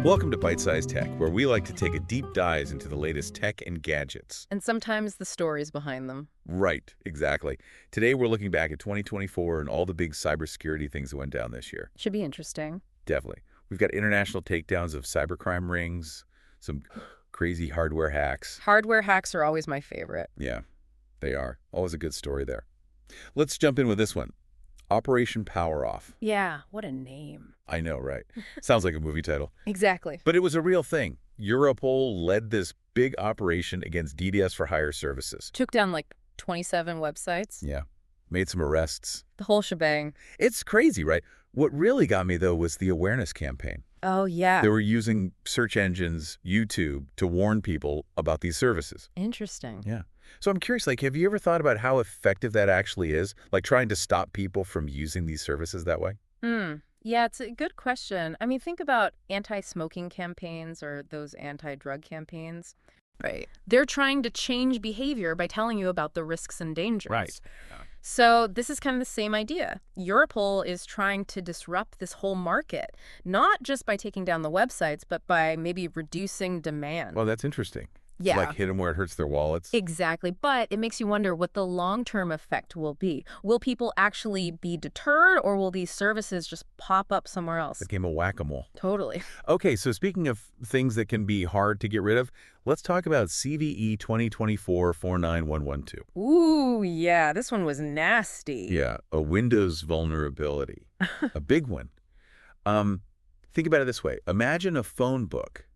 Welcome to Byte-Sized Tech, where we like to take a deep dive into the latest tech and gadgets. And sometimes the stories behind them. Right, exactly. Today we're looking back at 2024 and all the big cybersecurity things that went down this year. Should be interesting. Definitely. We've got international takedowns of cybercrime rings, some crazy hardware hacks. Hardware hacks are always my favorite. Yeah, they are. Always a good story there. Let's jump in with this one. Operation Power Off. Yeah, what a name. I know, right? Sounds like a movie title. Exactly. But it was a real thing. Europol led this big operation against DDoS for hire services. Took down like 27 websites. Yeah. Made some arrests. The whole shebang. It's crazy, right? What really got me, though, was the awareness campaign. Oh, yeah. They were using search engines, YouTube, to warn people about these services. Interesting. Yeah. So I'm curious, have you ever thought about how effective that actually is? Like trying to stop people from using these services that way? Yeah, it's a good question. I mean, think about anti-smoking campaigns or those anti-drug campaigns. Right. They're trying to change behavior by telling you about the risks and dangers. Right. So this is kind of the same idea. Europol is trying to disrupt this whole market, not just by taking down the websites, but by maybe reducing demand. Well, that's interesting. Yeah. Like hit them where it hurts their wallets. Exactly. But it makes you wonder what the long-term effect will be. Will people actually be deterred, or will these services just pop up somewhere else? It became a whack-a-mole. Totally. Okay, so speaking of things that can be hard to get rid of, let's talk about CVE 2024-49112. Ooh, yeah. This one was nasty. Yeah, a Windows vulnerability. A big one. Think about it this way. Imagine a phone book,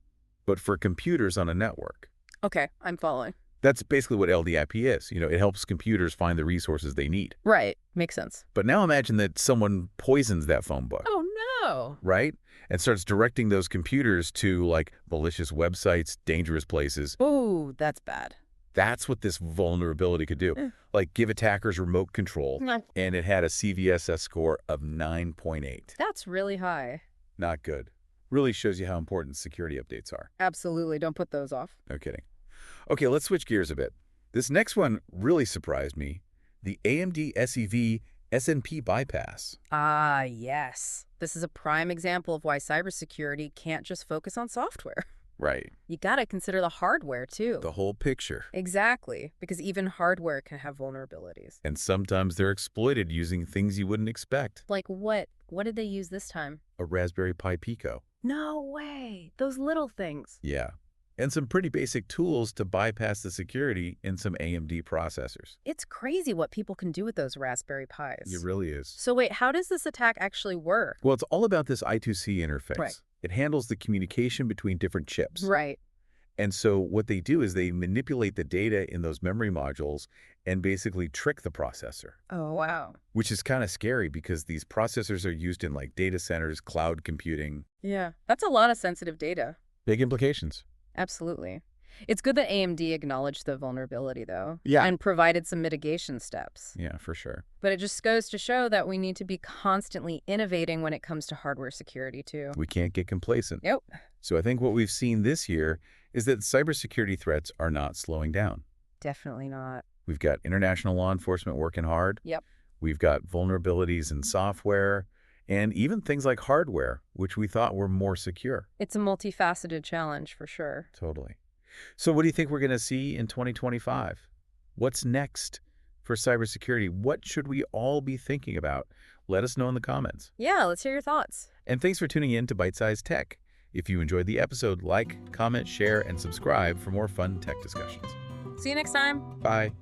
but for computers on a network. Okay, I'm following. That's basically what LDAP is. It helps computers find the resources they need. Right. Makes sense. But now imagine that someone poisons that phone book. Oh, no. Right? And starts directing those computers to, malicious websites, dangerous places. Oh, that's bad. That's what this vulnerability could do. Give attackers remote control. And it had a CVSS score of 9.8. That's really high. Not good. Really shows you how important security updates are. Absolutely. Don't put those off. No kidding. Okay, let's switch gears a bit. This next one really surprised me. The AMD SEV SNP bypass. Ah, yes. This is a prime example of why cybersecurity can't just focus on software. Right. You gotta consider the hardware, too. The whole picture. Exactly, because even hardware can have vulnerabilities. And sometimes they're exploited using things you wouldn't expect. Like what? What did they use this time? A Raspberry Pi Pico. No way. Those little things. Yeah. And some pretty basic tools to bypass the security in some AMD processors. It's crazy what people can do with those Raspberry Pis. It really is. So wait, how does this attack actually work? Well, it's all about this I2C interface. Right. It handles the communication between different chips. Right. And so what they do is they manipulate the data in those memory modules and basically trick the processor. Oh, wow. Which is kind of scary because these processors are used in data centers, cloud computing. Yeah, that's a lot of sensitive data. Big implications. Absolutely. It's good that AMD acknowledged the vulnerability, though. Yeah. And provided some mitigation steps. Yeah, for sure. But it just goes to show that we need to be constantly innovating when it comes to hardware security, too. We can't get complacent. Yep. So I think what we've seen this year is that cybersecurity threats are not slowing down. Definitely not. We've got international law enforcement working hard. Yep. We've got vulnerabilities in software and even things like hardware, which we thought were more secure. It's a multifaceted challenge, for sure. Totally. So what do you think we're going to see in 2025? What's next for cybersecurity? What should we all be thinking about? Let us know in the comments. Yeah, let's hear your thoughts. And thanks for tuning in to Byte-Sized Tech. If you enjoyed the episode, like, comment, share, and subscribe for more fun tech discussions. See you next time. Bye.